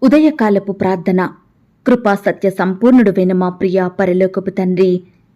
ఉదయకాలపు ప్రార్థన. కృపా సత్య సంపూర్ణుడువైన మా ప్రియ పరలోకపు తండ్రి,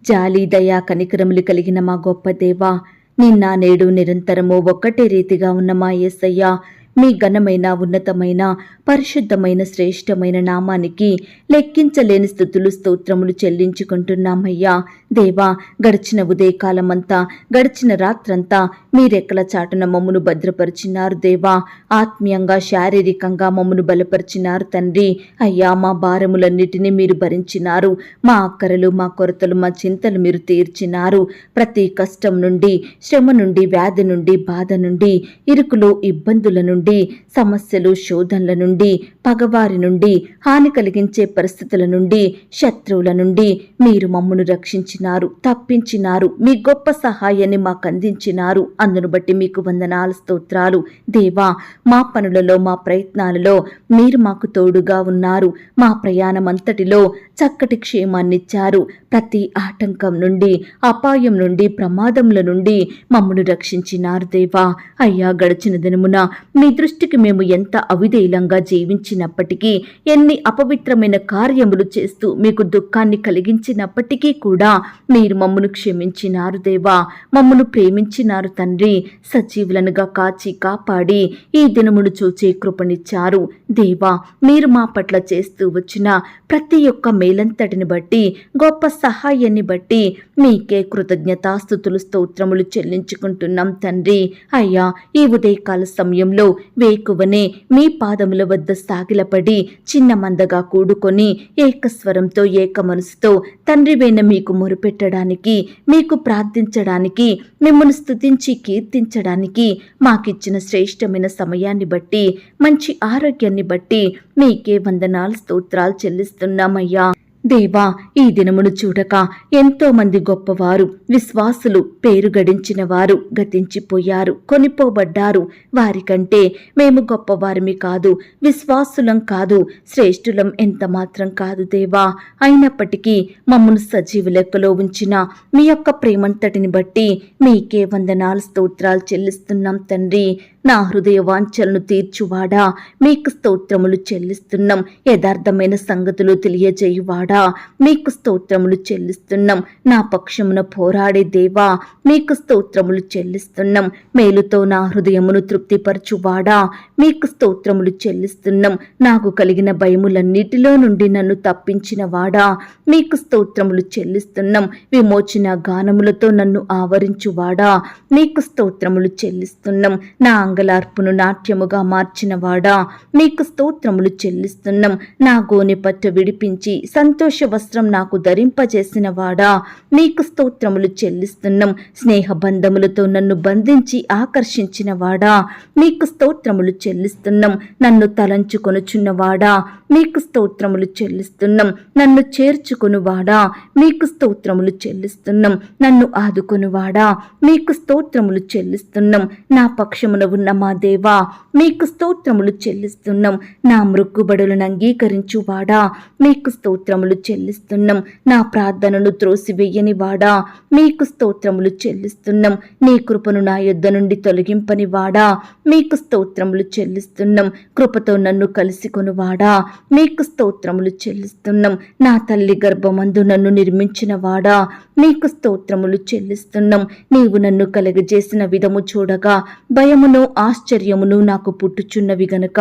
జాలి దయా కనికరములు కలిగిన మా గొప్ప దేవా, నిన్న నేడు నిరంతరము ఒక్కటే రీతిగా ఉన్న మా యేసయ్య, మీ ఘనమైన ఉన్నతమైన పరిశుద్ధమైన శ్రేష్టమైన నామానికి లెక్కించలేని స్తుతులు స్తోత్రములు చెల్లించుకుంటున్నామయ్యా. దేవా, గడిచిన ఉదయకాలమంతా గడిచిన రాత్రంతా మీరెక్కల చాటున మమ్మను భద్రపరిచినారు దేవా. ఆత్మీయంగా శారీరకంగా మమ్మను బలపరిచినారు తండ్రి. అయ్యా, మా భారములన్నిటినీ మీరు భరించినారు. మా అక్కరలు మా కొరతలు మా చింతలు మీరు తీర్చినారు. ప్రతి కష్టం నుండి, శ్రమ నుండి, వ్యాధి నుండి, బాధ నుండి, ఇరుకులు ఇబ్బందుల నుండి, సమస్యలు శోధనల నుండి, పగవారి నుండి, హాని కలిగించే పరిస్థితుల నుండి, శత్రువుల నుండి మీరు మమ్మను రక్షించినారు, తప్పించినారు. మీ గొప్ప సహాయాన్ని మాకు అందించినారు. అందును బట్టి మీకు వందనాలు, స్తోత్రాలు. దేవా, మా పనులలో మా ప్రయత్నాలలో మీరు మాకు తోడుగా ఉన్నారు. మా ప్రయాణం అంతటిలో చక్కటి క్షేమాన్నిచ్చారు. ప్రతి ఆటంకం నుండి, అపాయం నుండి, ప్రమాదముల నుండి మమ్మను రక్షించినారు దేవా. అయ్యా, గడిచిన దినమున మీ దృష్టికి మేము ఎంత అవిధేయులంగా జీవించినప్పటికీ, ఎన్ని అపవిత్రమైన కార్యములు చేస్తూ మీకు దుఃఖాన్ని కలిగించినప్పటికీ కూడా మీరు మమ్మను క్షమించినారు దేవా. మమ్మను ప్రేమించినారు తండ్రి. సజీవులనుగా కాచి కాపాడి ఈ దినమును చూచే కృపనిచ్చారు దేవా. మీరు మా పట్ల చేస్తూ వచ్చిన ప్రతి ఒక్క మేలంతటిని బట్టి, గొప్ప సహాయాన్ని బట్టి మీకే కృతజ్ఞతాస్తుతులు స్తోత్రములు చెల్లించుకుంటున్నాం తండ్రి. అయ్యా, ఈ ఉదయకాల సమయంలో వేకువనే మీ పాదముల వద్ద సాగిలపడి చిన్న మందగా కూడుకొని ఏకస్వరంతో ఏక మనసుతో తండ్రివైన మీకు మొరుపెట్టడానికి, మీకు ప్రార్థించడానికి, మిమ్మల్ని స్తుతించి కీర్తించడానికి మాకిచ్చిన శ్రేష్టమైన సమయాన్ని బట్టి, మంచి ఆరోగ్యాన్ని బట్టి మీకే వందనాలు స్తోత్రాలు చెల్లిస్తున్నామయ్యా. దేవా, ఈ దినమును చూడక ఎంతో మంది గొప్పవారు, విశ్వాసులు, పేరు గడించిన వారు గతించిపోయారు, కొనిపోబడ్డారు. వారికంటే మేము గొప్పవారిమి కాదు, విశ్వాసులం కాదు, శ్రేష్ఠులం ఎంత మాత్రం కాదు దేవా. అయినప్పటికీ మమ్మను సజీవ లెక్కలో ఉంచిన మీ యొక్క ప్రేమంతటిని బట్టి మీకే వందనాలు స్తోత్రాలు చెల్లిస్తున్నాం తండ్రి. నా హృదయ వాంఛలను తీర్చువాడా, మీకు స్తోత్రములు చెల్లిస్తున్నాం. యథార్థమైన సంగతులు తెలియజేయువాడా, మీకు స్తోత్రములు చెల్లిస్తున్నాం. నా పక్షమున పోరాడే దేవా, మీకు స్తోత్రములు చెల్లిస్తున్నాం. మేలుతో నా హృదయమును తృప్తిపరచువాడా, మీకు స్తోత్రములు చెల్లిస్తున్నాం. నాకు కలిగిన భయములన్నిటిలో నుండి నన్ను తప్పించిన వాడా, మీకు స్తోత్రములు చెల్లిస్తున్నాం. విమోచన గానములతో నన్ను ఆవరించువాడా, మీకు స్తోత్రములు చెల్లిస్తున్నాం. నా అంగలార్పును నాట్యముగా మార్చినవాడా, మీకు స్తోత్రములు చెల్లిస్తున్నాం. నా గోనె పట్టు విడిపించి సంతోష వస్త్రం నాకు ధరింపజేసిన వాడా, మీకు స్తోత్రములు చెల్లిస్తున్నాం. స్నేహ బంధములతో నన్ను బంధించి ఆకర్షించిన వాడా, మీకు స్తోత్రములు చెల్లిస్తున్నాం. నన్ను తలంచుకొనుచున్నవాడా, మీకు స్తోత్రములు చెల్లిస్తున్నాం. నన్ను చేర్చుకొనువాడా, మీకు స్తోత్రములు చెల్లిస్తున్నాం. నన్ను ఆదుకొనువాడా, మీకు స్తోత్రములు చెల్లిస్తున్నాం. నా పక్షమున ఉన్న మా దేవా, మీకు స్తోత్రములు చెల్లిస్తున్నాం. నా మృక్కుబడులను అంగీకరించువాడా, మీకు స్తోత్రములు చెల్లిస్తున్నాం. నా ప్రార్థనను త్రోసివేయని వాడా, మీకు స్తోత్రములు చెల్లిస్తున్నాం. నీ కృపను నా యొద్ద నుండి తొలగింపని వాడా, మీకు స్తోత్రములు చెల్లిస్తున్నాం. కృపతో నన్ను కలుసుకొనువాడా, మీకు స్తోత్రములు చెల్లిస్తున్నాం. నా తల్లి గర్భమందు నన్ను నిర్మించిన వాడా, మీకు స్తోత్రములు చెల్లిస్తున్నాం. నీవు నన్ను కలగజేసిన విధము చూడగా భయమును ఆశ్చర్యమును నాకు పుట్టుచున్నవి గనుక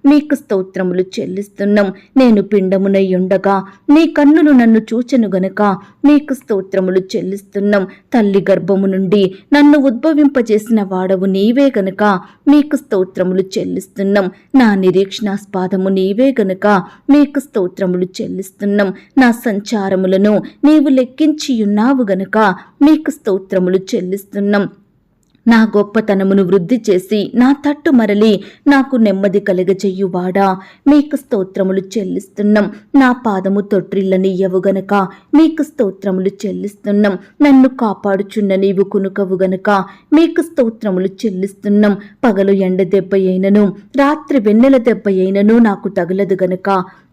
మీకు స్తోత్రములు చెల్లిస్తున్నాం. నేను పిండమునై ఉండగా నీ కన్నులు నన్ను చూచెను గనుక మీకు స్తోత్రములు చెల్లిస్తున్నాం. తల్లి గర్భము నుండి నన్ను ఉద్భవింపజేసిన వాడవు నీవే గనుక మీకు స్తోత్రములు చెల్లిస్తున్నాం. నా నిరీక్షణాస్పాదము నీవే గనుక మీకు స్తోత్రములు చెల్లిస్తున్నాం. నా సంచారములను నీవు లెక్కించియున్నావు గనుక మీకు స్తోత్రములు చెల్లిస్తున్నాం. నా గొప్పతనమును వృద్ధి చేసి నా తట్టు మరలి నాకు నెమ్మది కలగజెయ్యువాడా, మీకు స్తోత్రములు చెల్లిస్తున్నాం. నా పాదము తొట్రిల్లనియ్యవు గనుక మీకు స్తోత్రములు చెల్లిస్తున్నాం. నన్ను కాపాడుచున్న నీవు కునుకవు గనుక మీకు స్తోత్రములు చెల్లిస్తున్నాం. పగలు ఎండ దెబ్బ అయినను, రాత్రి వెన్నెల దెబ్బ అయినను నాకు తగలదు గనుక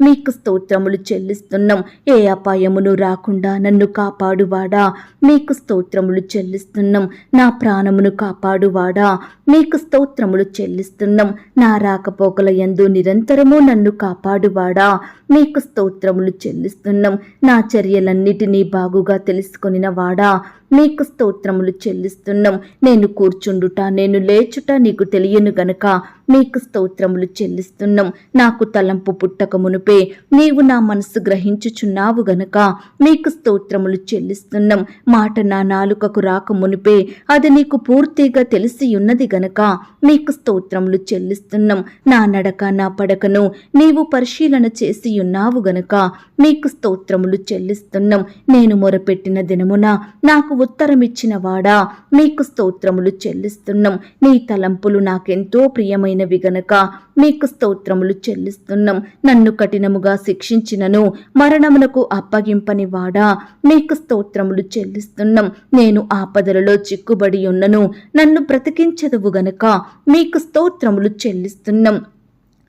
మీకు స్తోత్రములు చెల్లిస్తున్నాం. ఏ అపాయమును రాకుండా నన్ను కాపాడువాడా, మీకు స్తోత్రములు చెల్లిస్తున్నాం. నా ప్రాణమును కాపాడువాడా మీకు స్తోత్రములు చెల్లిస్తున్నాం. నా రాకపోకల యందు నిరంతరము నన్ను కాపాడువాడా మీకు స్తోత్రములు చెల్లిస్తున్నాం. నా చర్యలన్నిటినీ బాగుగా తెలుసుకొనిన వాడా మీకు స్తోత్రములు చెల్లిస్తున్నాం. నేను కూర్చుండుట నేను లేచుట నీకు తెలియను గనుక మీకు స్తోత్రములు చెల్లిస్తున్నాం. నాకు తలంపు పుట్టక మునుపే నీవు నా మనసు గ్రహించుచున్నావు గనుక మీకు స్తోత్రములు చెల్లిస్తున్నాం. మాట నా నాలుకకు రాక మునుపే అది నీకు పూర్తిగా తెలిసి ఉన్నది గనుక మీకు స్తోత్రములు చెల్లిస్తున్నాం. నా నడక నా పడకను నీవు పరిశీలన చేసి ఉన్నావు గనుక మీకు స్తోత్రములు చెల్లిస్తున్నాం. నేను మొరపెట్టిన దినమున నాకు ఉత్తరమిచ్చిన వాడా మీకు స్తోత్రములు చెల్లిస్తున్నాం. నీ తలంపులు నాకెంతో ప్రియమైనవి గనక మీకు స్తోత్రములు చెల్లిస్తున్నాం. నన్ను కఠినముగా శిక్షించినను మరణమునకు అప్పగింపని వాడా మీకు స్తోత్రములు చెల్లిస్తున్నాం. నేను ఆపదలలో చిక్కుబడి ఉన్నను నన్ను బ్రతికించదువు గనక మీకు స్తోత్రములు చెల్లిస్తున్నాం.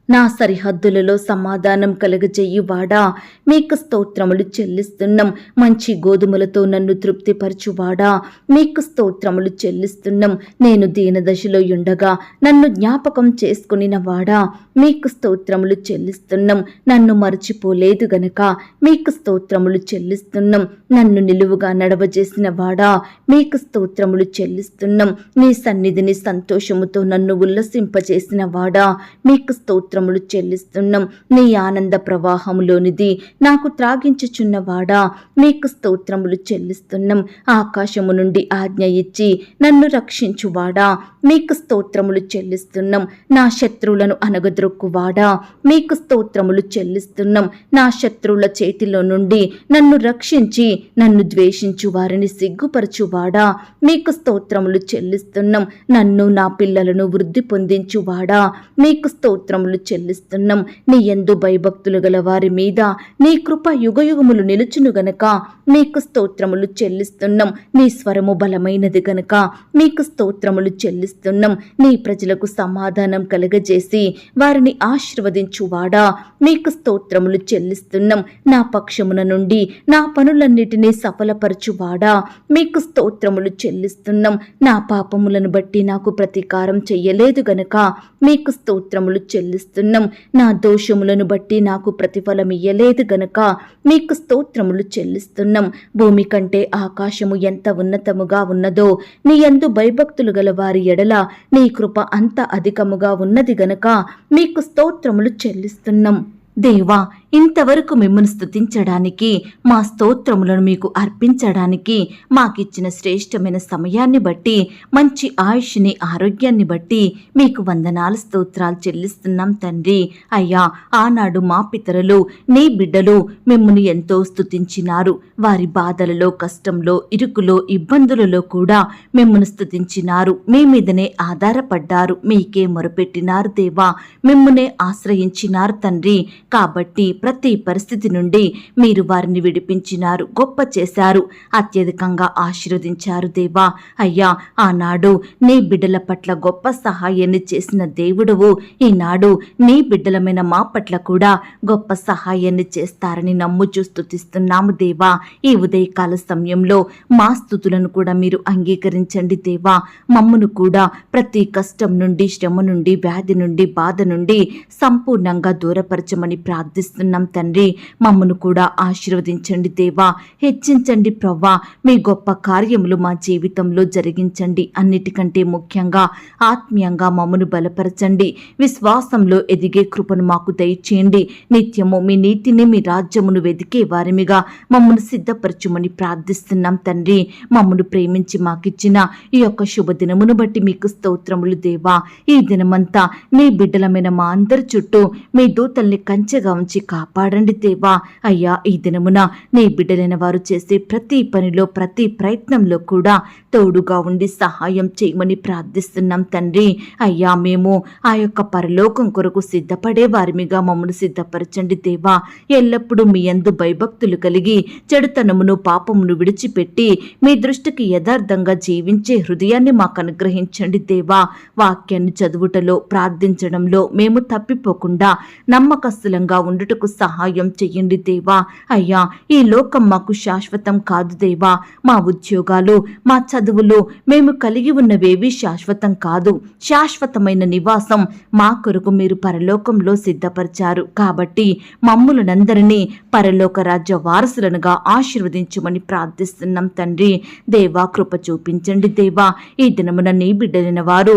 నా సరిహద్దులలో సమాధానం కలుగజేయువాడా మీకు స్తోత్రములు చెల్లిస్తున్నాం. మంచి గోధుమలతో నన్ను తృప్తిపరచువాడా మీకు స్తోత్రములు చెల్లిస్తున్నాం. నేను దీనదశలో ఉండగా నన్ను జ్ఞాపకం చేసుకునిన వాడా మీకు స్తోత్రములు చెల్లిస్తున్నాం. నన్ను మరచిపోలేదు గనక మీకు స్తోత్రములు చెల్లిస్తున్నాం. నన్ను నిలువుగా నడవజేసిన వాడా మీకు స్తోత్రములు చెల్లిస్తున్నాం. నీ సన్నిధిని సంతోషముతో నన్ను ఉల్లసింపజేసిన వాడా మీకు స్తోత్రములు చెల్లిస్తున్నాం. నీ ఆనంద ప్రవాహములోనిది నాకు త్రాగించుచున్నవాడా మీకు స్తోత్రములు చెల్లిస్తున్నాం. ఆకాశము నుండి ఆజ్ఞ ఇచ్చి నన్ను రక్షించువాడా మీకు స్తోత్రములు చెల్లిస్తున్నాం. నా శత్రువులను అనగద్రొక్కువాడా మీకు స్తోత్రములు చెల్లిస్తున్నాం. నా శత్రువుల చేతిలో నుండి నన్ను రక్షించి నన్ను ద్వేషించు వారిని సిగ్గుపరచువాడా మీకు స్తోత్రములు చెల్లిస్తున్నాం. నన్ను నా పిల్లలను వృద్ధి పొందించువాడా మీకు స్తోత్రములు చెల్లిస్తున్నాం. నీ యందు భయభక్తులు గల వారి మీద నీ కృప యుగయుగములు నిలుచును గనక మీకు స్తోత్రములు చెల్లిస్తున్నాం. నీ స్వరము బలమైనది గనక మీకు స్తోత్రములు చెల్లిస్తున్నాం. నీ ప్రజలకు సమాధానం కలుగజేసి వారిని ఆశీర్వదించువాడా మీకు స్తోత్రములు చెల్లిస్తున్నాం. నా పక్షమున నుండి నా పనులన్నిటినీ సఫలపరచువాడా మీకు స్తోత్రములు చెల్లిస్తున్నాం. నా పాపములను బట్టి నాకు ప్రతీకారం చెయ్యలేదు గనక మీకు స్తోత్రములు చెల్లిస్తున్నాం. నా దోషములను బట్టి నాకు ప్రతిఫలం ఇయ్యలేదు గనక మీకు స్తోత్రములు చెల్లిస్తున్నాం. భూమి కంటే ఆకాశము ఎంత ఉన్నతముగా ఉన్నదో నీ యందు భయభక్తులు గల వారి ఎడల నీ కృప అంత అధికముగా ఉన్నది గనక మీకు స్తోత్రములు చెల్లిస్తున్నాం. దేవా, ఇంతవరకు మిమ్మల్ని స్తుతించడానికి మా స్తోత్రములను మీకు అర్పించడానికి మాకిచ్చిన శ్రేష్టమైన సమయాన్ని బట్టి మంచి ఆయుష్ని ఆరోగ్యాన్ని బట్టి మీకు వందనాలు స్తోత్రాలు చెల్లిస్తున్నాం తండ్రి. అయ్యా, ఆనాడు మా పితరులు నీ బిడ్డలు మిమ్మల్ని ఎంతో స్తుతించినారు. వారి బాధలలో కష్టంలో ఇరుకులో ఇబ్బందులలో కూడా మిమ్మల్ని స్తుతించినారు. మీ మీదనే ఆధారపడ్డారు. మీకే మొరపెట్టినారు దేవా. మిమ్మల్నే ఆశ్రయించినారు తండ్రి. కాబట్టి ప్రతి పరిస్థితి నుండి మీరు వారిని విడిపించినారు, గొప్ప చేశారు, అత్యధికంగా ఆశీర్వదించారు దేవా. అయ్యా, ఆనాడు నీ బిడ్డల పట్ల గొప్ప సహాయాన్ని చేసిన దేవుడవు ఈనాడు నీ బిడ్డలమైన మా పట్ల కూడా గొప్ప సహాయాన్ని చేస్తారని నమ్ముచూ స్తుతిస్తున్నాము దేవా. ఈ ఉదయకాల సమయంలో మా స్తుతులను కూడా మీరు అంగీకరించండి దేవా. మమ్మను కూడా ప్రతి కష్టం నుండి, శ్రమ నుండి, వ్యాధి నుండి, బాధ నుండి సంపూర్ణంగా దూరపరచమని ప్రార్థిస్తున్నాం తండ్రి. మమ్మను కూడా ఆశీర్వదించండి దేవా. హెచ్చించండి ప్రవ్వా. మీ గొప్ప కార్యములు మా జీవితంలో జరిగించండి. అన్నిటికంటే ముఖ్యంగా ఆత్మీయంగా మమ్మను బలపరచండి. విశ్వాసంలో ఎదిగే కృపను మాకు దయచేయండి. నిత్యము మీ నీతిని, మీ రాజ్యమును వెదికే వారిమిగా మమ్మను సిద్ధపరచుమని ప్రార్థిస్తున్నాం తండ్రి. మమ్మను ప్రేమించి మాకిచ్చిన ఈ యొక్క శుభదినమును బట్టి మీకు స్తోత్రములు దేవా. ఈ దినమంతా నీ బిడ్డలమైన మా అందరి చుట్టూ మీ దూతల్ని కంచెగా ఉంచి కాపాడండి దేవా. అయ్యా, ఈ దినమున నీ బిడ్డలైన వారు చేసే ప్రతి పనిలో, ప్రతి ప్రయత్నంలో కూడా తోడుగా ఉండి సహాయం చేయమని ప్రార్థిస్తున్నాం తండ్రి. అయ్యా, మేము ఆ యొక్క పరలోకం కొరకు సిద్ధపడే వారిమిగా మమ్మల్ని సిద్ధపరచండి దేవా. ఎల్లప్పుడూ మీ యందు భయభక్తులు కలిగి చెడుతనమును, పాపమును విడిచిపెట్టి మీ దృష్టికి యథార్థంగా జీవించే హృదయాన్ని మాకు అనుగ్రహించండి దేవా. వాక్యాన్ని చదువుటలో, ప్రార్థించడంలో మేము తప్పిపోకుండా నమ్మకస్తులంగా ఉండుటకు సహాయం చెయ్యండి దేవా. అయ్యా, ఈ లోకం మాకు శాశ్వతం కాదు దేవా. మా ఉద్యోగాలు, మా చదువులు, మేము కలిగి ఉన్నవేవి శాశ్వతం కాదు. శాశ్వతమైన నివాసం మా కొరకు మీరు పరలోకంలో సిద్ధపరిచారు. కాబట్టి మమ్ములనందరినీ పరలోక రాజ్య వారసులనుగా ఆశీర్వదించమని ప్రార్థిస్తున్నాం తండ్రి. దేవా, కృప చూపించండి దేవా. ఈ దినమున నీ బిడ్డలైన వారు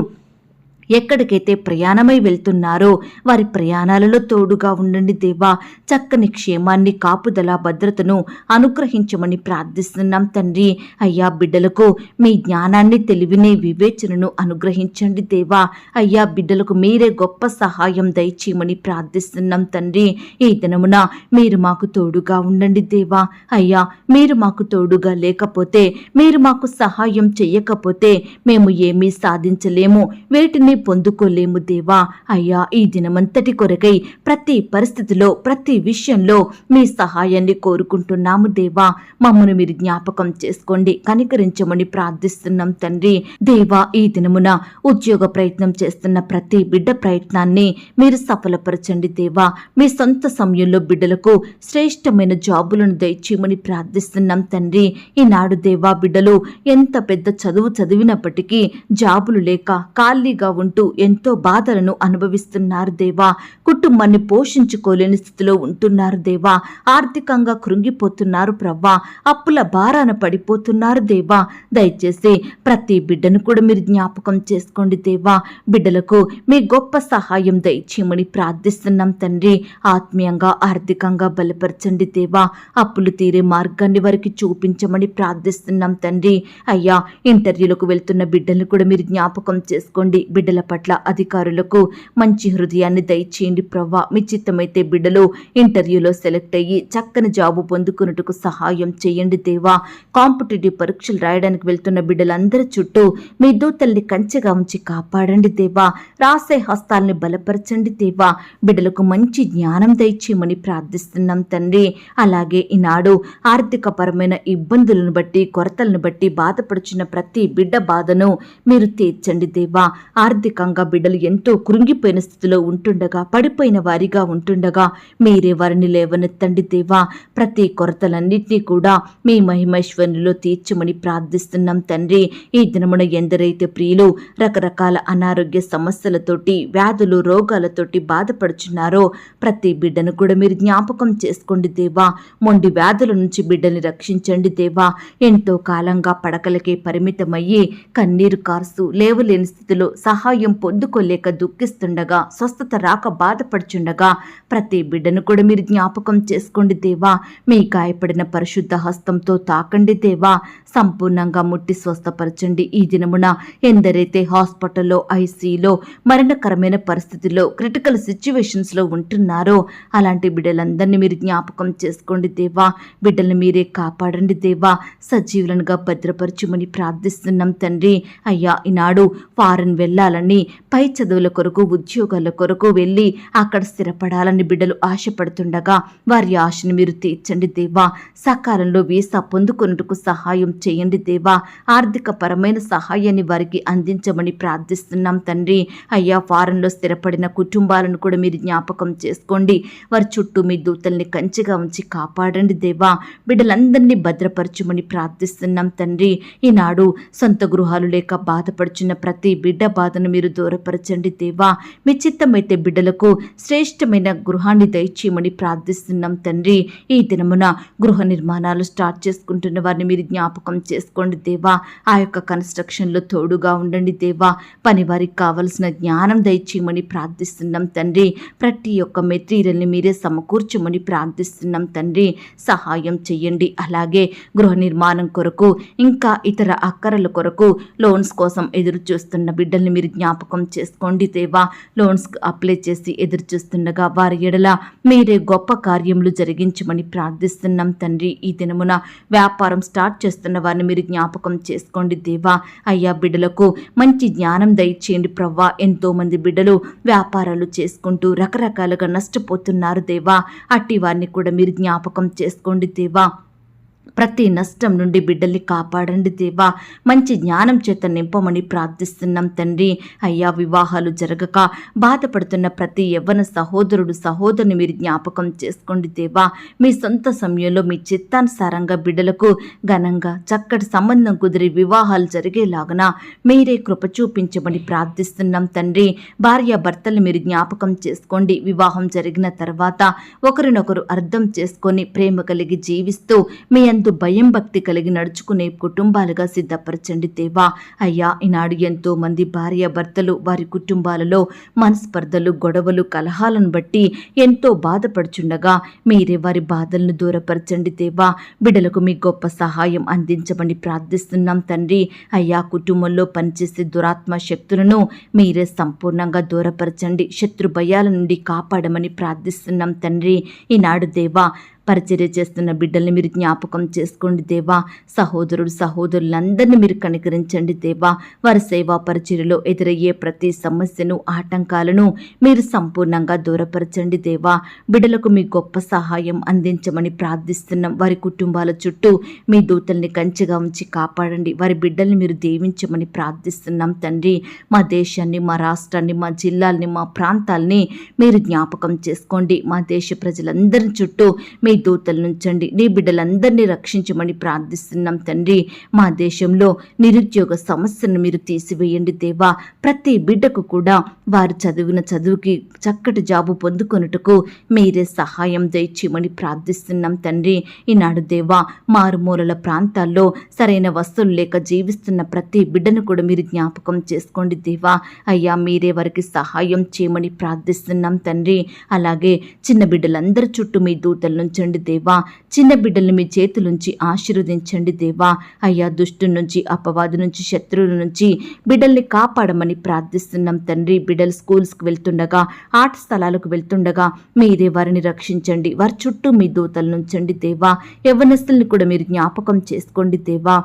ఎక్కడికైతే ప్రయాణమై వెళ్తున్నారో వారి ప్రయాణాలలో తోడుగా ఉండండి దేవా. చక్కని క్షేమాన్ని, కాపుదల, భద్రతను అనుగ్రహించమని ప్రార్థిస్తున్నాం తండ్రి. అయ్యా, బిడ్డలకు మీ జ్ఞానాన్ని, తెలివిని, వివేచనను అనుగ్రహించండి దేవా. అయ్యా, బిడ్డలకు మీరే గొప్ప సహాయం దయచేయమని ప్రార్థిస్తున్నాం తండ్రి. ఈ దినమున మీరు మాకు తోడుగా ఉండండి దేవా. అయ్యా, మీరు మాకు తోడుగా లేకపోతే, మీరు మాకు సహాయం చెయ్యకపోతే మేము ఏమీ సాధించలేము, వేటిని పొందుకోలేము దేవా. అయ్యా, ఈ దినమంతటి కొరకై ప్రతి పరిస్థితిలో, ప్రతి విషయంలో మీ సహాయాన్ని కోరుకుంటున్నాము దేవా. మమ్మను మీరు జ్ఞాపకం చేసుకోండి, కనికరించమని ప్రార్థిస్తున్నాం తండ్రి. దేవా, ఈ దినమున ఉద్యోగ ప్రయత్నం చేస్తున్న ప్రతి బిడ్డ ప్రయత్నాన్ని మీరు సఫలపరచండి దేవా. మీ సొంత సమయంలో బిడ్డలకు శ్రేష్టమైన జాబులను దయచేయమని ప్రార్థిస్తున్నాం తండ్రి. ఈనాడు దేవా, బిడ్డలు ఎంత పెద్ద చదువు చదివినప్పటికీ జాబులు లేక ఖాళీగా ఉంటూ ఎంతో బాధలను అనుభవిస్తున్నారు దేవా. కుటుంబాన్ని పోషించుకోలేని స్థితిలో ఉంటున్నారు దేవా. ఆర్థికంగా కృంగిపోతున్నారు ప్రవ్వా. అప్పుల భారాన పడిపోతున్నారు దేవా. దయచేసి ప్రతి బిడ్డను కూడా మీరు జ్ఞాపకం చేసుకోండి దేవా. బిడ్డలకు మీ గొప్ప సహాయం దయచేయమని ప్రార్థిస్తున్నాం తండ్రి. ఆత్మీయంగా, ఆర్థికంగా బలపరచండి దేవా. అప్పులు తీరే మార్గాన్ని వారికి చూపించమని ప్రార్థిస్తున్నాం తండ్రి. అయ్యా, ఇంటర్వ్యూలకు వెళ్తున్న బిడ్డలను కూడా మీరు జ్ఞాపకం చేసుకోండి. బిడ్డల పట్ల అధికారులకు మంచి హృదయాన్ని దయచేయండి ప్రవ్వా. మీ చిత్తమైతే బిడ్డలు ఇంటర్వ్యూలో సెలెక్ట్ అయ్యి చక్కని జాబు పొందుకున్నట్టుకు సహాయం చేయండి దేవా. కాంపిటేటివ్ పరీక్షలు రాయడానికి వెళ్తున్న బిడ్డలందరి చుట్టూ మీ దూతల్ని కంచెగా ఉంచి కాపాడండి దేవా. రాసే హస్తాల్ని బలపరచండి దేవా. బిడ్డలకు మంచి జ్ఞానం దయచేయమని ప్రార్థిస్తున్నాం తండ్రి. అలాగే ఈనాడు ఆర్థిక పరమైన ఇబ్బందులను బట్టి, కొరతలను బట్టి బాధపడుచున్న ప్రతి బిడ్డ బాధను మీరు తీర్చండి దేవా. ఆర్థికంగా బిడ్డలు ఎంతో కృంగిపోయిన స్థితిలో ఉంటుండగా, పడిపోయిన వారిగా ఉంటుండగా మీరే వారిని లేవనెత్తండి దేవా. ప్రతి కొరతలన్నింటినీ కూడా మీ మహిమైశ్వర్యంలో తీర్చమని ప్రార్థిస్తున్నాం తండ్రి. ఈ దినమున ఎందరైతే ప్రియులు రకరకాల అనారోగ్య సమస్యలతోటి, వ్యాధులు, రోగాలతోటి బాధపడుచున్నారో ప్రతి బిడ్డను కూడా మీరు జ్ఞాపకం చేసుకోండి దేవా. మొండి వ్యాధుల నుంచి బిడ్డల్ని రక్షించండి దేవా. ఎంతో కాలంగా పడకలకే పరిమితమయ్యి కన్నీరు కార్సు లేవలేని స్థితిలో సహాయం పొందుకోలేక దుఃఖిస్తుండగా, స్వస్థత రాక బాధపడుచుండగా ప్రతి బిడ్డను కూడా మీరు జ్ఞాపకం చేసుకోండి దేవా. మీ గాయపడిన పరిశుద్ధ హస్తంతో తాకండి దేవా. సంపూర్ణంగా ముట్టి స్వస్థపరచండి. ఈ దినమున ఎందరైతే హాస్పిటల్లో, ఐసీలో, మరణకరమైన పరిస్థితుల్లో, క్రిటికల్ సిచ్యువేషన్స్లో ఉంటున్నారో అలాంటి బిడ్డలందరినీ మీరు జ్ఞాపకం చేసుకోండి దేవా. బిడ్డల్ని మీరే కాపాడండి దేవా. సజీవులనుగా భద్రపరచుమని ప్రార్థిస్తున్నాం తండ్రి. అయ్యా, ఈనాడు ఫారెన్ వెళ్ళాలని, పై చదువుల కొరకు, ఉద్యోగాల కొరకు వెళ్ళి అక్కడ స్థిరపడాలని బిడ్డలు ఆశపడుతుండగా వారి ఆశను మీరు తీర్చండి దేవా. సకాలంలో వీసా పొందుకున్నట్టుకు సహాయం చేయండి దేవా. ఆర్థిక పరమైన సహాయాన్ని వారికి అందించమని ప్రార్థిస్తున్నాం తండ్రి. అయ్యా, ఫారెన్లో స్థిరపడిన కుటుంబాలను కూడా మీరు జ్ఞాపకం చేసుకోండి. వారి చుట్టూ మీ దూతల్ని కంచెగా ఉంచి కాపాడండి దేవా. బిడ్డలందరినీ భద్రపరచుమని ప్రార్థిస్తున్నాం తండ్రి. ఈనాడు సొంత గృహాలు లేక బాధపడుచున్న ప్రతి బిడ్డ బాధను మీరు దూరపరచండి దేవా. మీ చిత్తమైతే బిడ్డలకు శ్రేష్టమైన గృహాన్ని దయచేయమని ప్రార్థిస్తున్నాం తండ్రి. ఈ దినమున గృహ నిర్మాణాలు స్టార్ట్ చేసుకుంటున్న వారిని మీరు జ్ఞాపకం చేసుకోండి దేవా. ఆ యొక్క కన్స్ట్రక్షన్లో తోడుగా ఉండండి దేవా. పని వారికి కావలసిన జ్ఞానం దయచేయమని ప్రార్థిస్తున్నాం తండ్రి. ప్రతి ఒక్క మెటీరియల్ని మీరే సమకూర్చమని ప్రార్థిస్తున్నాం తండ్రి. సహాయం చెయ్యండి. అలాగే గృహ నిర్మాణం కొరకు, ఇంకా ఇతర అక్కరల కొరకు లోన్స్ కోసం ఎదురు చూస్తున్న బిడ్డల్ని మీరు జ్ఞాపకం చేసుకోండి దేవా. లోన్స్ అప్లై చేసి ఎదురు చూస్తుండగా వారి ఎడల మీరే గొప్ప కార్యములు జరిగించమని ప్రార్థిస్తున్నాం తండ్రి. ఈ దినమున వ్యాపారం స్టార్ట్ చేస్తున్న వారిని మీరు జ్ఞాపకం చేసుకోండి దేవా. అయ్యా, బిడ్డలకు మంచి జ్ఞానం దయచేయండి ప్రవ్వా. ఎంతో మంది బిడ్డలు వ్యాపారాలు చేసుకుంటూ రకరకాలుగా నష్టపోతున్నారు దేవా. అట్టి వారిని కూడా మీరు జ్ఞాపకం చేసుకోండి దేవా. ప్రతి నష్టం నుండి బిడ్డల్ని కాపాడండి దేవా. మంచి జ్ఞానం చేత నింపమని ప్రార్థిస్తున్నాం తండ్రి. అయ్యా, వివాహాలు జరగక బాధపడుతున్న ప్రతి యవ్వన సహోదరుడు సహోదరుని మీరు జ్ఞాపకం చేసుకోండి దేవా. మీ సొంత సమయంలో మీ చిత్తానుసారంగా బిడ్డలకు ఘనంగా చక్కటి సంబంధం కుదిరి వివాహాలు జరిగేలాగున మీరే కృప చూపించమని ప్రార్థిస్తున్నాం తండ్రి. భార్యాభర్తలు మీరు జ్ఞాపకం చేసుకోండి. వివాహం జరిగిన తర్వాత ఒకరినొకరు అర్థం చేసుకొని ప్రేమ కలిగి జీవిస్తూ మీ అందు భయం భక్తి కలిగి నడుచుకునే కుటుంబాలుగా సిద్ధపరచండి దేవా. అయ్యా, ఈనాడు ఎంతో మంది భార్యాభర్తలు వారి కుటుంబాలలో మనస్పర్ధలు, గొడవలు, కలహాలను బట్టి ఎంతో బాధపడుచుండగా మీరే వారి బాధలను దూరపరచండి దేవా. బిడ్డలకు మీ గొప్ప సహాయం అందించమని ప్రార్థిస్తున్నాం తండ్రి. అయ్యా, కుటుంబంలో పనిచేసే దురాత్మ శక్తులను మీరే సంపూర్ణంగా దూరపరచండి. శత్రు భయాల నుండి కాపాడమని ప్రార్థిస్తున్నాం తండ్రి. ఈనాడు దేవా, పరిచర్య చేస్తున్న బిడ్డల్ని మీరు జ్ఞాపకం చేసుకోండి దేవా. సహోదరులందరినీ మీరు కనికరించండి దేవా. వారి సేవా పరిచర్యలో ఎదురయ్యే ప్రతి సమస్యను, ఆటంకాలను మీరు సంపూర్ణంగా దూరపరచండి దేవా. బిడ్డలకు మీ గొప్ప సహాయం అందించమని ప్రార్థిస్తున్నాం. వారి కుటుంబాల చుట్టూ మీ దూతల్ని కంచెగా ఉంచి కాపాడండి. వారి బిడ్డల్ని మీరు దీవించమని ప్రార్థిస్తున్నాం తండ్రి. మా దేశాన్ని, మా రాష్ట్రాన్ని, మా జిల్లాల్ని, మా ప్రాంతాల్ని మీరు జ్ఞాపకం చేసుకోండి. మా దేశ ప్రజలందరి చుట్టూ మీ దూతలు నుంచండి. నీ బిడ్డలందరినీ రక్షించమని ప్రార్థిస్తున్నాం తండ్రి. మా దేశంలో నిరుద్యోగ సమస్యను మీరు తీసివేయండి దేవా. ప్రతి బిడ్డకు కూడా వారు చదివిన చదువుకి చక్కటి జాబు పొందుకొనుటకు మీరే సహాయం దయచేయమని ప్రార్థిస్తున్నాం తండ్రి. ఈనాడు దేవా, మారుమూలల ప్రాంతాల్లో సరైన వస్తువులు లేక జీవిస్తున్న ప్రతి బిడ్డను కూడా మీరు జ్ఞాపకం చేసుకోండి దేవా. అయ్యా, మీరే వారికి సహాయం చేయమని ప్రార్థిస్తున్నాం తండ్రి. అలాగే చిన్న బిడ్డలందరి చుట్టూ మీ దూతల నుంచి దేవా. చిన్న బిడ్డల్ని మీ చేతులుంచి ఆశీర్వదించండి దేవా. అయ్యా, దుష్టు నుంచి, అపవాదు నుంచి, శత్రువుల నుంచి బిడ్డల్ని కాపాడమని ప్రార్థిస్తున్నాం తండ్రి. బిడ్డలు స్కూల్స్కి వెళ్తుండగా, ఆట స్థలాలకు వెళ్తుండగా మీరే వారిని రక్షించండి. వారి చుట్టూ మీ దూతల నుంచండి దేవా. యవ్వనస్తుల్ని కూడా మీరు జ్ఞాపకం చేసుకోండి దేవా.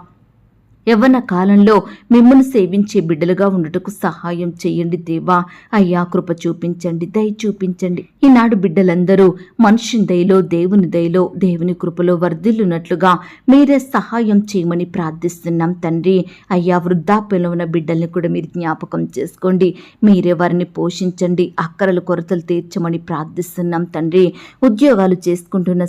యవ్వన కాలంలో మిమ్మల్ని సేవించే బిడ్డలుగా ఉండుటకు సహాయం చేయండి దేవా. అయ్యా, కృప చూపించండి, దయ చూపించండి. ఈనాడు బిడ్డలందరూ మనుషుని దయలో, దేవుని దయలో, దేవుని కృపలో వర్ధిల్లునట్లుగా మీరే సహాయం చేయమని ప్రార్థిస్తున్నాం తండ్రి. అయ్యా, వృద్ధాప్యంలో ఉన్న బిడ్డల్ని కూడా మీరు జ్ఞాపకం చేసుకోండి. మీరే వారిని పోషించండి, అక్కరలు కొరతలు తీర్చమని ప్రార్థిస్తున్నాం తండ్రి. ఉద్యోగాలు చేసుకుంటున్న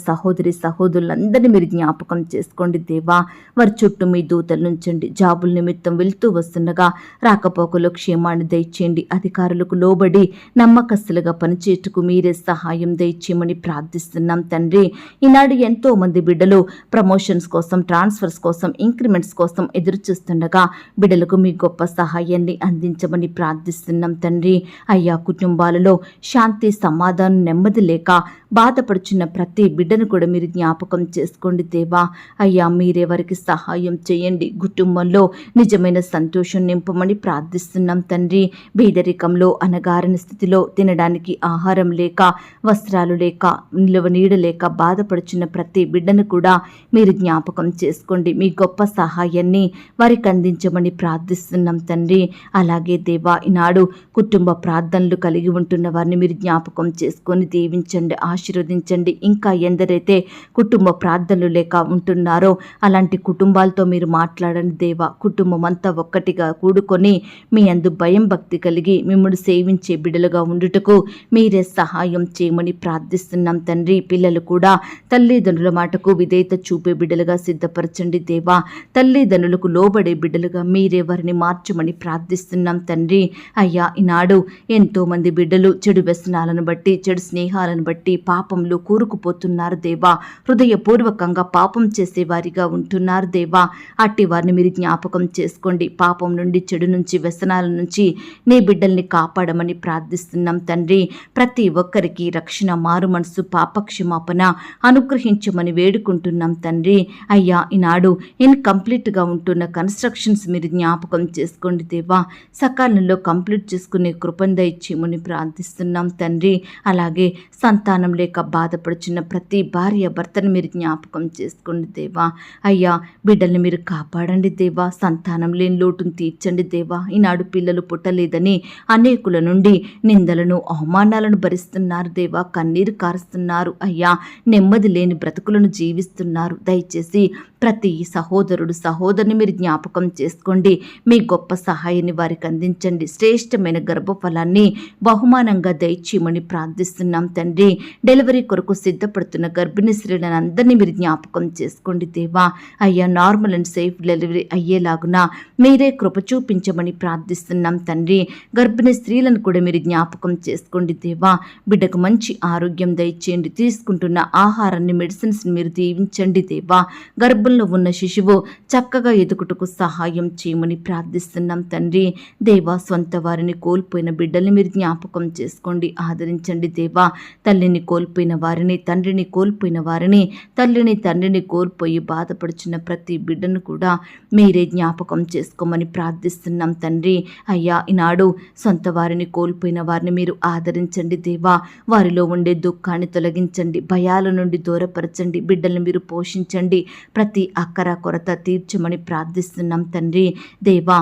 సహోదరులందరినీ మీరు జ్ఞాపకం చేసుకోండి దేవా. వారి చుట్టూ మీ దూతల నుంచి జాబుల నిమిత్తం వెళ్తూ వస్తుండగా రాకపోకలో క్షేమాన్ని దయచేయండి. అధికారులకు లోబడి నమ్మకస్తులుగా పనిచేయటకు మీరే సహాయం దయచేయమని ప్రార్థిస్తున్నాం తండ్రి. ఈనాడు ఎంతో మంది బిడ్డలు ప్రమోషన్స్ కోసం, ట్రాన్స్ఫర్స్ కోసం, ఇంక్రిమెంట్స్ కోసం ఎదురు చూస్తుండగా బిడ్డలకు మీ గొప్ప సహాయాన్ని అందించమని ప్రార్థిస్తున్నాం తండ్రి. అయ్యా, కుటుంబాలలో శాంతి, సమాధానం, నెమ్మది లేక బాధపడుచున్న ప్రతి బిడ్డను కూడా మీరు జ్ఞాపకం చేసుకోండి దేవా. అయ్యా, మీరే వారికి సహాయం చేయండి. కుటుంబంలో నిజమైన సంతోషం నింపమని ప్రార్థిస్తున్నాం తండ్రి. బీదరికంలో, అనగారిన స్థితిలో, తినడానికి ఆహారం లేక, వస్త్రాలు లేక, నీడ లేక బాధపడుచున్న ప్రతి బిడ్డను కూడా మీరు జ్ఞాపకం చేసుకోండి. మీ గొప్ప సహాయాన్ని వారికి అందించమని ప్రార్థిస్తున్నాం తండ్రి. అలాగే దేవా, ఈనాడు కుటుంబ ప్రార్థనలు కలిగి ఉంటున్న వారిని మీరు జ్ఞాపకం చేసుకొని దీవించండి, ఆశీర్వదించండి. ఇంకా ఎందరైతే కుటుంబ ప్రార్థనలు లేక ఉంటున్నారో అలాంటి కుటుంబాలతో మీరు మాట్లాడండి దేవా. కుటుంబం అంతా ఒక్కటిగా కూడుకొని మీ అందు భయం భక్తి కలిగి మిమ్మల్ని సేవించే బిడ్డలుగా ఉండుటకు మీరే సహాయం చేయమని ప్రార్థిస్తున్నాం తండ్రి. పిల్లలు కూడా తల్లిదండ్రుల మాటకు విధేయత చూపే బిడ్డలుగా సిద్ధపరచండి దేవా. తల్లిదండ్రులకు లోబడే బిడ్డలుగా మీరే వారిని మార్చమని ప్రార్థిస్తున్నాం తండ్రి. అయ్యా, ఈనాడు ఎంతో మంది బిడ్డలు చెడు వ్యసనాలను బట్టి, చెడు స్నేహాలను బట్టి పాపంలో కూరుకుపోతున్నారు దేవా. హృదయపూర్వకంగా పాపం చేసే వారిగా ఉంటున్నారు దేవా. అట్టి వారిని మీరు జ్ఞాపకం చేసుకోండి. పాపం నుండి, చెడు నుంచి, వ్యసనాల నుంచి నీ బిడ్డల్ని కాపాడమని ప్రార్థిస్తున్నాం తండ్రి. ప్రతి ఒక్కరికి రక్షణ, మారు మనసు, పాపక్షమాపణ అనుగ్రహించమని వేడుకుంటున్నాం తండ్రి. అయ్యా, ఈనాడు ఇన్కంప్లీట్గా ఉంటున్న కన్స్ట్రక్షన్స్ మీరు జ్ఞాపకం చేసుకోండి దేవా. సకాలంలో కంప్లీట్ చేసుకునే కృపను దయచేయమని ప్రార్థిస్తున్నాం తండ్రి. అలాగే సంతానం లేక బాధపడుచున్న ప్రతి భార్య భర్తను మీరు జ్ఞాపకం చేసుకోండి దేవా. అయ్యా, బిడ్డల్ని మీరు కాపాడండి దేవా. సంతానం లేని లోటును తీర్చండి దేవా. ఈనాడు పిల్లలు పుట్టలేదని అనేకుల నుండి నిందలను, అవమానాలను భరిస్తున్న కారుస్తున్నారు దేవా, కన్నీరు కారుస్తున్నారు అయ్యా, నెమ్మది లేని బ్రతుకులను జీవిస్తున్నారు. దయచేసి ప్రతి సహోదరుడు సహోదరుని మీరు జ్ఞాపకం చేసుకోండి. మీ గొప్ప సహాయాన్ని వారికి అందించండి. శ్రేష్టమైన గర్భఫలాన్ని బహుమానంగా దయచేయమని ప్రార్థిస్తున్నాం తండ్రి. డెలివరీ కొరకు సిద్ధపడుతున్న గర్భిణీ స్త్రీలను అందరినీ మీరు జ్ఞాపకం చేసుకోండి దేవా. అయ్యా, నార్మల్ అండ్ సేఫ్ డెలివరీ అయ్యేలాగున మీరే కృప చూపించమని ప్రార్థిస్తున్నాం తండ్రి. గర్భిణీ స్త్రీలను కూడా మీరు జ్ఞాపకం చేసుకోండి దేవా. బిడ్డకు మంచి ఆరోగ్యం దయచేయండి. తీసుకుంటున్న ఆహారాన్ని, మెడిసిన్స్ మీరు దీవించండి దేవా. గర్భంలో ఉన్న శిశువు చక్కగా ఎదుగుటకు సహాయం చేయమని ప్రార్థిస్తున్నాం తండ్రి. దేవా, సొంత వారిని కోల్పోయిన బిడ్డల్ని మీరు జ్ఞాపకం చేసుకోండి, ఆదరించండి దేవా. తల్లిని కోల్పోయిన వారిని, తండ్రిని కోల్పోయిన వారిని, తల్లిని తండ్రిని కోల్పోయి బాధపడుచున్న ప్రతి బిడ్డను కూడా మీరే జ్ఞాపకం చేసుకోమని ప్రార్థిస్తున్నాం తండ్రి. అయ్యా, ఈనాడు సొంత వారిని కోల్పోయిన వారిని మీరు ఆదరించండి దేవా. వారిలో ఉండే దుఃఖాన్ని తొలగించండి, భయాల నుండి దూరపరచండి, బిడ్డల్ని మీరు పోషించండి, ప్రతి అక్కర కొరత తీర్చమని ప్రార్థిస్తున్నాం తండ్రి. దేవా,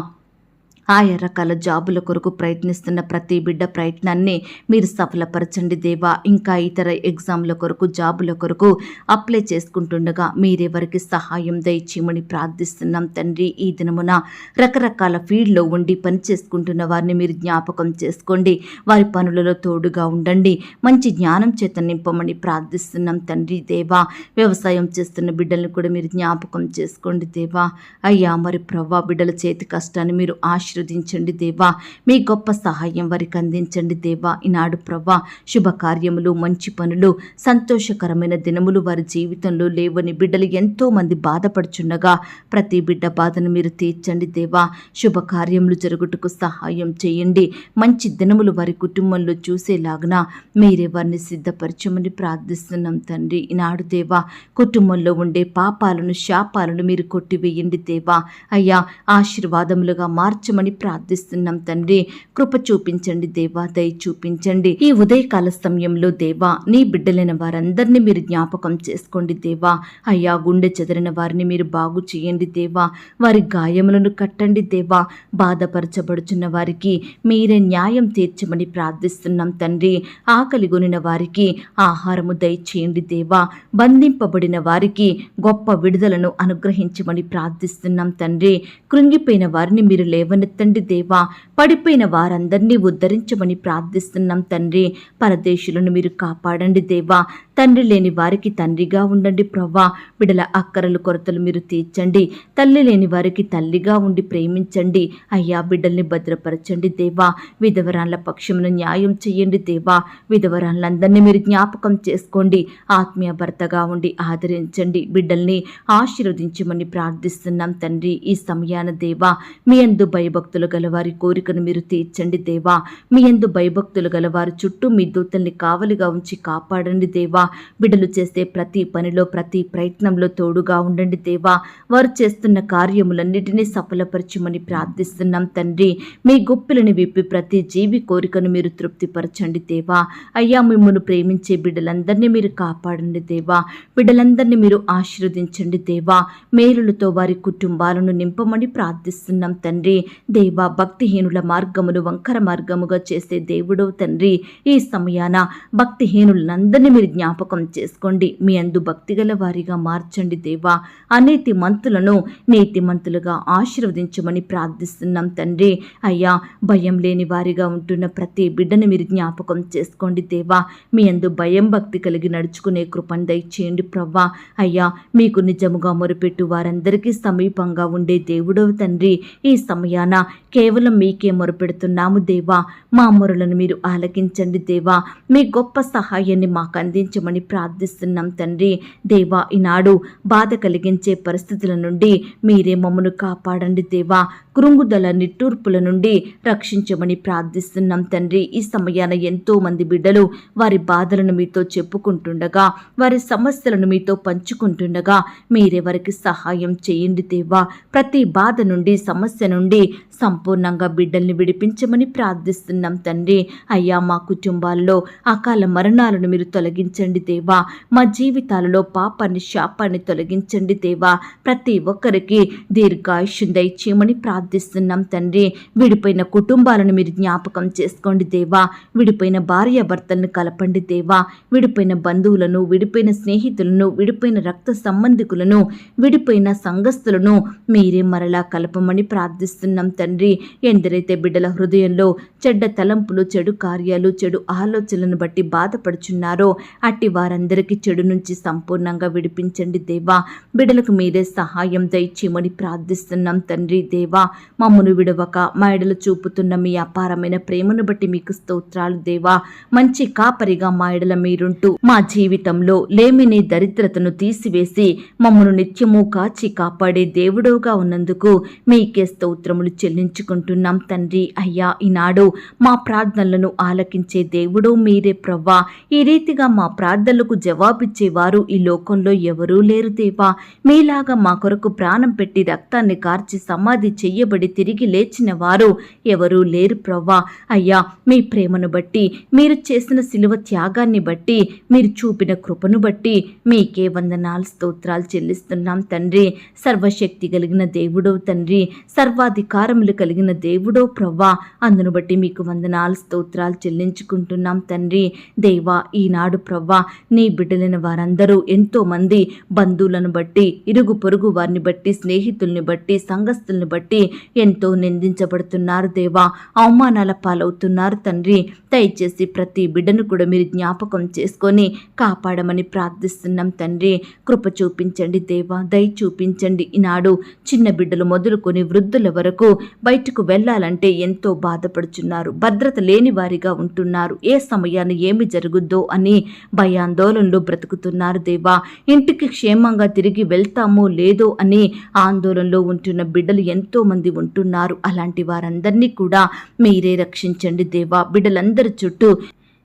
ఆయా రకాల జాబుల కొరకు ప్రయత్నిస్తున్న ప్రతి బిడ్డ ప్రయత్నాన్ని మీరు సఫలపరచండి దేవా. ఇంకా ఇతర ఎగ్జామ్ల కొరకు, జాబుల కొరకు అప్లై చేసుకుంటుండగా మీరెవరికి సహాయం దయచేయమని ప్రార్థిస్తున్నాం తండ్రి. ఈ దినమున రకరకాల ఫీల్డ్లో ఉండి పని చేసుకుంటున్న వారిని మీరు జ్ఞాపకం చేసుకోండి. వారి పనులలో తోడుగా ఉండండి. మంచి జ్ఞానం చేత నింపమని ప్రార్థిస్తున్నాం తండ్రి. దేవా, వ్యవసాయం చేస్తున్న బిడ్డలను కూడా మీరు జ్ఞాపకం చేసుకోండి దేవా. అయ్యా, మరి ప్రవ్వా, బిడ్డల చేతి కష్టాన్ని మీరు ఆశీర్వదించండి దేవా. మీ గొప్ప సహాయం వారికి అందించండి దేవా. ఈనాడు ప్రవ్వా, శుభకార్యములు, మంచి పనులు, సంతోషకరమైన దినములు వారి జీవితంలో లేవని బిడ్డలు ఎంతో మంది బాధపడుచుండగా ప్రతి బిడ్డ బాధను మీరు తీర్చండి దేవా. శుభకార్యములు జరుగుటకు సహాయం చేయండి. మంచి దినములు వారి కుటుంబంలో చూసేలాగున మీరే వారిని సిద్ధపరచమని ప్రార్థిస్తున్నాం తండ్రి. ఈనాడు దేవా, కుటుంబంలో ఉండే పాపాలను, శాపాలను మీరు కొట్టివేయండి దేవా. అయ్యా, ఆశీర్వాదములుగా మార్చమని ప్రార్థిస్తున్నాం తండ్రి. కృప చూపించండి దేవా, దయ చూపించండి. ఈ ఉదయకాల సమయంలో దేవా, నీ బిడ్డలైన వారందరినీ మీరు జ్ఞాపకం చేసుకోండి దేవా. అయ్యా, గుండె చెదరిన వారిని మీరు బాగు చేయండి దేవా. వారి గాయములను కట్టండి దేవా. బాధపరచబడుచున్న వారికి మీరే న్యాయం తీర్చమని ప్రార్థిస్తున్నాం తండ్రి. ఆకలి గొనిన వారికి ఆహారము దయచేయండి దేవా. బంధింపబడిన వారికి గొప్ప విడుదలను అనుగ్రహించమని ప్రార్థిస్తున్నాం తండ్రి. కృంగిపోయిన వారిని మీరు లేవనెత్తండి దేవా. పడిపోయిన వారందరినీ ఉద్ధరించమని ప్రార్థిస్తున్నాం తండ్రి. పరదేశులను మీరు కాపాడండి దేవా. తండ్రి లేని వారికి తండ్రిగా ఉండండి ప్రవ్వా. బిడల అక్కరలు, కొరతలు మీరు తీర్చండి. తల్లి లేని వారికి తల్లిగా ఉండి ప్రేమించండి అయ్యా. బిడ్డల్ని భద్రపరచండి దేవా. విధవరాళ్ల పక్షమును న్యాయం చేయండి దేవా. విధవరాళ్ళందరినీ మీరు జ్ఞాపకం చేసుకోండి. ఆత్మీయ భర్తగా ఉండి ఆదరించండి. బిడ్డల్ని ఆశీర్వదించమని ప్రార్థిస్తున్నాం తండ్రి. ఈ సమయాన దేవా, మీ యందు భయభక్తులు గలవారి కోరికను మీరు తీర్చండి దేవా. మీ యందు భయభక్తులు గలవారి చుట్టూ మీ దూతల్ని కావలిగా ఉంచి కాపాడండి దేవా. బిడ్డలు చేసే ప్రతి పనిలో, ప్రతి ప్రయత్నంలో తోడుగా ఉండండి దేవా. వారు చేస్తున్న కార్యములన్నిటినీ సఫలపరచమని ప్రార్థిస్తున్నాం తండ్రి. మీ గుప్పిలని విప్పి ప్రతి జీవి కోరికను మీరు తృప్తిపరచండి దేవా. అయ్యా, మిమ్మల్ని ప్రేమించే బిడ్డలందరినీ మీరు కాపాడండి దేవా. బిడ్డలందరినీ మీరు ఆశీర్వదించండి దేవా. మేలులతో వారి కుటుంబాలను నింపమని ప్రార్థిస్తున్నాం తండ్రి. దేవా, భక్తిహీనుల మార్గమును వంకర మార్గముగా చేసే దేవుడవు తండ్రి. ఈ సమయాన భక్తిహీనులందరినీ మీరు జ్ఞాపకం చేసుకోండి. మీ అందు భక్తిగల వారిగా మార్చండి దేవా. అనీతి మంతులను నీతిమంతులుగా ఆశీర్వదించమని ప్రార్థిస్తున్నాం తండ్రి. అయ్యా, భయం లేని వారిగా ఉంటున్న ప్రతి బిడ్డను మీరు జ్ఞాపకం చేసుకోండి దేవా. మీ అందు భయం, భక్తి కలిగి నడుచుకునే కృపను దయచేయండి ప్రవ్వా. అయ్యా, మీకు నిజముగా మొరుపెట్టు వారందరికీ సమీపంగా ఉండే దేవుడవు తండ్రి. ఈ సమయాన కేవలం మీకే మొరుపెడుతున్నాము దేవా. మా మొరలను మీరు ఆలకించండి దేవా. మీ గొప్ప సహాయాన్ని మాకు అందించమని ప్రార్థిస్తున్నాం తండ్రి. దేవా, ఈనాడు బాధ కలిగించే పరిస్థితుల నుండి మీరే మమ్మను కాపాడండి దేవా. కృంగుదల, నిట్టూర్పుల నుండి రక్షించమని ప్రార్థిస్తున్నాం తండ్రి. ఈ సమయాన ఎంతో మంది బిడ్డలు వారి బాధలను మీతో చెప్పుకుంటుండగా, వారి సమస్యలను మీతో పంచుకుంటుండగా మీరే వారికి సహాయం చేయండి దేవా. ప్రతి బాధ నుండి, సమస్య నుండి సంపూర్ణంగా బిడ్డల్ని విడిపించమని ప్రార్థిస్తున్నాం తండ్రి. అయ్యా, మా కుటుంబాల్లో అకాల మరణాలను మీరు తొలగించండి నడిపించండి దేవా. మా జీవితాలలో పాపాన్ని శాపాన్ని తొలగించండి దేవా. ప్రతి ఒక్కరికి దీర్ఘాయుష్యం దయచేయమని ప్రార్థిస్తున్నాం తండ్రి. విడిపోయిన కుటుంబాలను మీరు జ్ఞాపకం చేసుకోండి దేవా. విడిపోయిన భార్యాభర్తలను కలపండి దేవా. విడిపోయిన బంధువులను, విడిపోయిన స్నేహితులను, విడిపోయిన రక్త సంబంధికులను, విడిపోయిన సంఘస్థులను మీరే మరలా కలపమని ప్రార్థిస్తున్నాం తండ్రి. ఎందరైతే బిడ్డల హృదయంలో చెడ్డ తలంపులు, చెడు కార్యాలు, చెడు ఆలోచనలను బట్టి బాధపడుచున్నారో అట్టి వారందరికీ చెడు నుంచి సంపూర్ణంగా విడిపించండి దేవా. బిడ్డలకు మీరే సహాయం దయచేయమని ప్రార్థిస్తున్నాం తండ్రి. దేవా, మమ్మను విడవక మా ఎడలు చూపుతున్న మీ అపారమైన ప్రేమను బట్టి మీకు స్తోత్రాలు దేవా. మంచి కాపరిగా మా ఎడల మీరుంటూ మా జీవితంలో లేమిని దరిద్రతను తీసివేసి మమ్మను నిత్యము కాచి కాపాడే దేవుడుగా ఉన్నందుకు మీకే స్తోత్రములు చెల్లించుకుంటున్నాం తండ్రి. అయ్యా, ఈనాడు మా ప్రార్థనలను ఆలకించే దేవుడు మీరే ప్రవ్వా. ఈ రీతిగా మా ప్రార్థనలకు జవాబిచ్చేవారు ఈ లోకంలో ఎవరూ లేరు దేవా. మీలాగా మా కొరకు ప్రాణం పెట్టి రక్తాన్ని కార్చి సమాధి చెయ్యబడి తిరిగి లేచిన వారు ఎవరూ లేరు ప్రవ్వా. అయ్యా, మీ ప్రేమను బట్టి, మీరు చేసిన శిలువ త్యాగాన్ని బట్టి, మీరు చూపిన కృపను బట్టి మీకే వందనాలు స్తోత్రాలు చెల్లిస్తున్నాం తండ్రి. సర్వశక్తి కలిగిన దేవుడో తండ్రి, సర్వాధికారములు కలిగిన దేవుడో ప్రవ్వా, అందును బట్టి మీకు వందనాలు స్తోత్రాలు చెల్లించుకుంటున్నాం తండ్రి. దేవా, ఈనాడు ప్రవ్వా, నీ బిడ్డలైన వారందరూ ఎంతో మంది బంధువులను బట్టి, ఇరుగు పొరుగు వారిని బట్టి, స్నేహితుల్ని బట్టి, సంఘస్థుల్ని బట్టి ఎంతో నిందించబడుతున్నారు దేవా. అవమానాల పాలవుతున్నారు తండ్రి. దయచేసి ప్రతి బిడ్డను కూడా మీరు జ్ఞాపకం చేసుకొని కాపాడమని ప్రార్థిస్తున్నాం తండ్రి. కృప చూపించండి దేవా, దయ చూపించండి. ఈనాడు చిన్న బిడ్డలు మొదలుకొని వృద్ధుల వరకు బయటకు వెళ్ళాలంటే ఎంతో బాధపడుచున్నారు. భద్రత లేని వారిగా ఉంటున్నారు. ఏ సమయాన్ని ఏమి జరుగుద్దో అని భయాందోళనలో బ్రతుకుతున్నారు దేవా. ఇంటికి క్షేమంగా తిరిగి వెళ్తామో లేదో అని ఆందోళనలో ఉంటున్న బిడ్డలు ఎంతో మంది ఉంటున్నారు. అలాంటి వారందరినీ కూడా మీరే రక్షించండి దేవా. బిడ్డలందరి చుట్టూ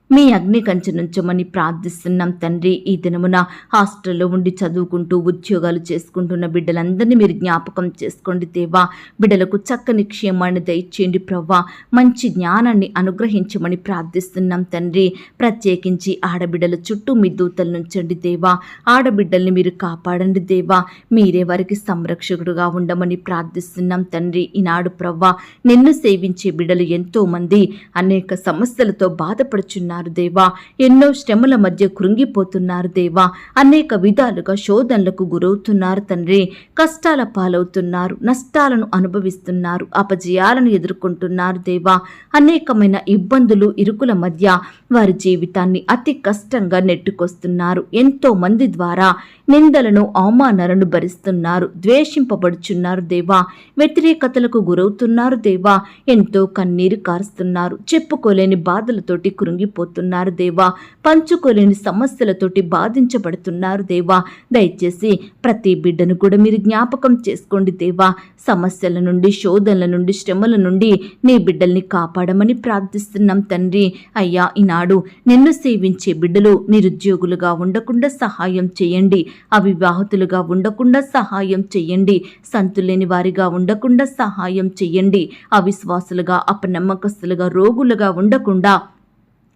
మీ అగ్ని కంచె నుంచమని ప్రార్థిస్తున్నాం తండ్రి. ఈ దినమున హాస్టల్లో ఉండి చదువుకుంటూ ఉద్యోగాలు చేసుకుంటున్న బిడ్డలందరినీ మీరు జ్ఞాపకం చేసుకోండి దేవా. బిడ్డలకు చక్కని క్షేమాన్ని దయచేయండి ప్రవ్వా. మంచి జ్ఞానాన్ని అనుగ్రహించమని ప్రార్థిస్తున్నాం తండ్రి. ప్రత్యేకించి ఆడబిడ్డల చుట్టూ మీ దూతలు నుంచండి దేవా. ఆడబిడ్డల్ని మీరు కాపాడండి దేవా. మీరే వారికి సంరక్షకుడుగా ఉండమని ప్రార్థిస్తున్నాం తండ్రి. ఈనాడు ప్రవ్వా, నిన్ను సేవించే బిడ్డలు ఎంతో మంది అనేక సమస్యలతో బాధపడుచున్నారు దేవా. ఎన్నో శ్రమల మధ్య కృంగిపోతున్నారు దేవా. అనేక విధాలుగా శోధనలకు గురవుతున్నారు తండ్రి. కష్టాల పాలవుతున్నారు, నష్టాలను అనుభవిస్తున్నారు, అపజయాలను ఎదుర్కొంటున్నారు దేవా. అనేకమైన ఇబ్బందులు, ఇరుకుల మధ్య వారి జీవితాన్ని అతి కష్టంగా నెట్టుకొస్తున్నారు. ఎంతో మంది ద్వారా నిందలను, అవమానాలను భరిస్తున్నారు, ద్వేషింపబడుచున్నారు దేవా. వ్యతిరేకతలకు గురవుతున్నారు దేవా. ఎంతో కన్నీరు కారుస్తున్నారు. చెప్పుకోలేని బాధలతోటి కృంగిపోతున్నారు దేవా. పంచుకోలేని సమస్యలతోటి బాధించబడుతున్నారు దేవా. దయచేసి ప్రతి బిడ్డను కూడా మీరు జ్ఞాపకం చేసుకోండి దేవా. సమస్యల నుండి, శోధనల నుండి, శ్రమల నుండి నీ బిడ్డల్ని కాపాడమని ప్రార్థిస్తున్నాం తండ్రి. అయ్యా, ఈనాడు నిన్ను సేవించే బిడ్డలు నిరుద్యోగులుగా ఉండకుండా సహాయం చేయండి. అవివాహితులుగా ఉండకుండా సహాయం చెయ్యండి. సంతులేని వారిగా ఉండకుండా సహాయం చెయ్యండి. అవిశ్వాసులుగా, అపనమ్మకస్తులుగా, రోగులుగా ఉండకుండా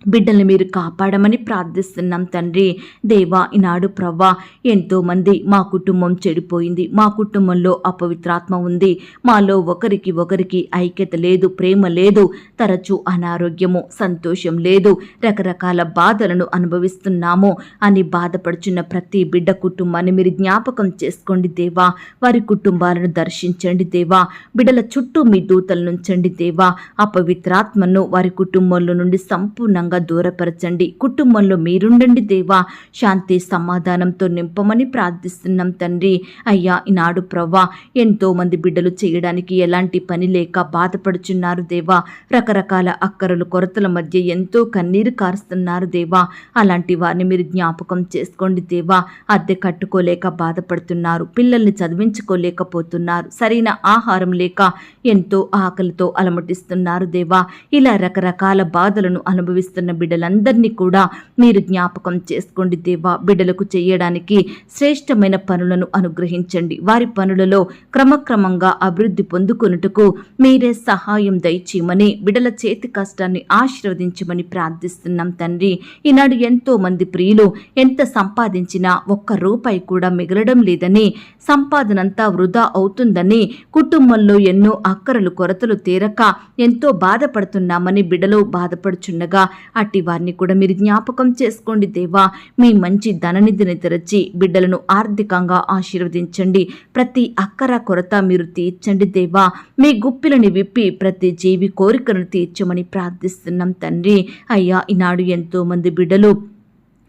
బిడ్డల్ని మీరు కాపాడమని ప్రార్థిస్తున్నాం తండ్రి. దేవా, ఈనాడు ప్రవ్వా, ఎంతో మంది మా కుటుంబం చెడిపోయింది, మా కుటుంబంలో అపవిత్రాత్మ ఉంది, మాలో ఒకరికి ఐక్యత లేదు, ప్రేమ లేదు, తరచూ అనారోగ్యము, సంతోషం లేదు, రకరకాల బాధలను అనుభవిస్తున్నాము అని బాధపడుచున్న ప్రతి బిడ్డ కుటుంబాన్ని మీరు జ్ఞాపకం చేసుకోండి దేవా. వారి కుటుంబాలను దర్శించండి దేవా. బిడ్డల చుట్టూ మీ దూతలు నుంచండి దేవా. అపవిత్రాత్మను వారి కుటుంబంలో నుండి సంపూర్ణంగా దూరపరచండి. కుటుంబంలో మీరుండండి దేవా. శాంతి సమాధానంతో నింపమని ప్రార్థిస్తున్నాం తండ్రి. అయ్యా, ఈనాడు ప్రవ్వా, ఎంతో మంది బిడ్డలు చేయడానికి ఎలాంటి పని లేక బాధపడుచున్నారు దేవా. రకరకాల అక్కరలు, కొరతల మధ్య ఎంతో కన్నీరు కారుస్తున్నారు దేవా. అలాంటి వారిని మీరు జ్ఞాపకం చేసుకోండి దేవా. అద్దె కట్టుకోలేక బాధపడుతున్నారు, పిల్లల్ని చదివించుకోలేకపోతున్నారు, సరైన ఆహారం లేక ఎంతో ఆకలితో అలమటిస్తున్నారు దేవా. ఇలా రకరకాల బాధలను అనుభవిస్తున్నారు చూస్తున్న బిడ్డలందరినీ కూడా మీరు జ్ఞాపకం చేసుకోండి దేవా. బిడ్డలకు చేయడానికి శ్రేష్టమైన పనులను అనుగ్రహించండి. వారి పనులలో క్రమక్రమంగా అభివృద్ధి పొందుకొనుటకు మీరే సహాయం దయచేయమని, బిడ్డల చేతి కష్టాన్ని ఆశీర్వదించమని ప్రార్థిస్తున్నాం తండ్రి. ఈనాడు ఎంతో మంది ప్రియులు ఎంత సంపాదించినా ఒక్క రూపాయి కూడా మిగలడం లేదని, సంపాదనంతా వృధా అవుతుందని, కుటుంబంలో ఎన్నో అక్కరలు కొరతలు తీరక ఎంతో బాధపడుతున్నామని బిడ్డలు బాధపడుచుండగా అట్టి వారిని కూడా మీరు జ్ఞాపకం చేసుకోండి దేవా. మీ మంచి ధననిధిని తెరచి బిడ్డలను ఆర్థికంగా ఆశీర్వదించండి. ప్రతి అక్కర కొరత మీరు తీర్చండి దేవా. మీ గుప్పిలని విప్పి ప్రతి జీవి కోరికను తీర్చమని ప్రార్థిస్తున్నాం తండ్రి. అయ్యా, ఈనాడు ఎంతో మంది బిడ్డలు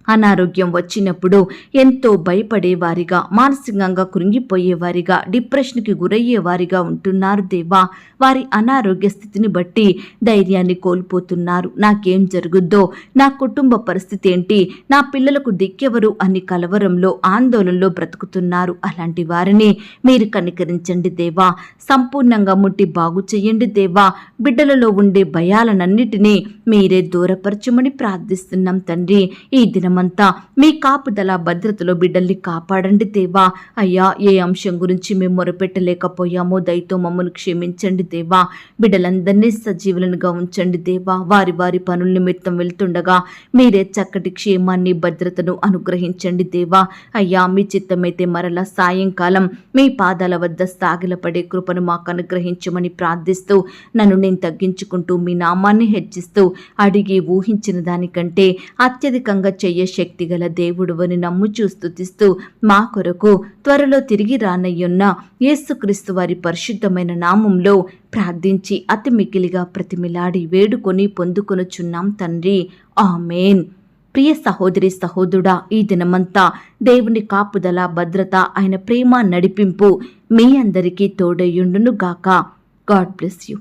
అనారోగ్యం వచ్చినప్పుడు ఎంతో భయపడేవారిగా, మానసికంగా కృంగిపోయేవారిగా, డిప్రెషన్కి గురయ్యేవారిగా ఉంటున్నారు దేవా. వారి అనారోగ్య స్థితిని బట్టి ధైర్యాన్ని కోల్పోతున్నారు. నాకేం జరుగుద్దో, నా కుటుంబ పరిస్థితి ఏంటి, నా పిల్లలకు దిక్కెవరు అని కలవరంలో ఆందోళనలో బ్రతుకుతున్నారు. అలాంటి వారిని మీరు కనికరించండి దేవా. సంపూర్ణంగా ముట్టి బాగు చేయండి దేవా. బిడ్డలలో ఉండే భయాలనన్నిటినీ మీరే దూరపరచమని ప్రార్థిస్తున్నాం తండ్రి. ఈ దినమంతా మీ కాపుదల భద్రతలో బిడ్డల్ని కాపాడండి దేవా. అయ్యా, ఏ అంశం గురించి మేము మొరపెట్టలేకపోయామో దయతో మమ్మల్ని క్షమించండి దేవా. బిడ్డలందరినీ సజీవులనుగా ఉంచండి దేవా. వారి వారి పనుల నిమిత్తం వెళ్తుండగా మీరే చక్కటి క్షేమాన్ని భద్రతను అనుగ్రహించండి దేవా. అయ్యా, మీ చిత్తమైతే మరలా సాయంకాలం మీ పాదాల వద్ద సాగిలపడే కృపను మాకు అనుగ్రహించమని ప్రార్థిస్తూ, నన్ను నేను తగ్గించుకుంటూ మీ నామాన్ని హెచ్చిస్తూ, అడిగి ఊహించిన దానికంటే అత్యధికంగా చెయ్య శక్తిగల దేవుడువని నమ్ముచూ స్తుతిస్తూ, మా కొరకు త్వరలో తిరిగి రానయ్యున్న యేసుక్రీస్తు వారి పరిశుద్ధమైన నామంలో ప్రార్థించి అతి మికిలిగా ప్రతిమిలాడి వేడుకొని పొందుకొనుచున్నాం తండ్రి. ఆమేన్. ప్రియ సహోదరి సహోదరుడా, ఈ దినమంతా దేవుని కాపుదల భద్రత, ఆయన ప్రేమ నడిపింపు మీ అందరికీ తోడయుండును గాక. God bless you.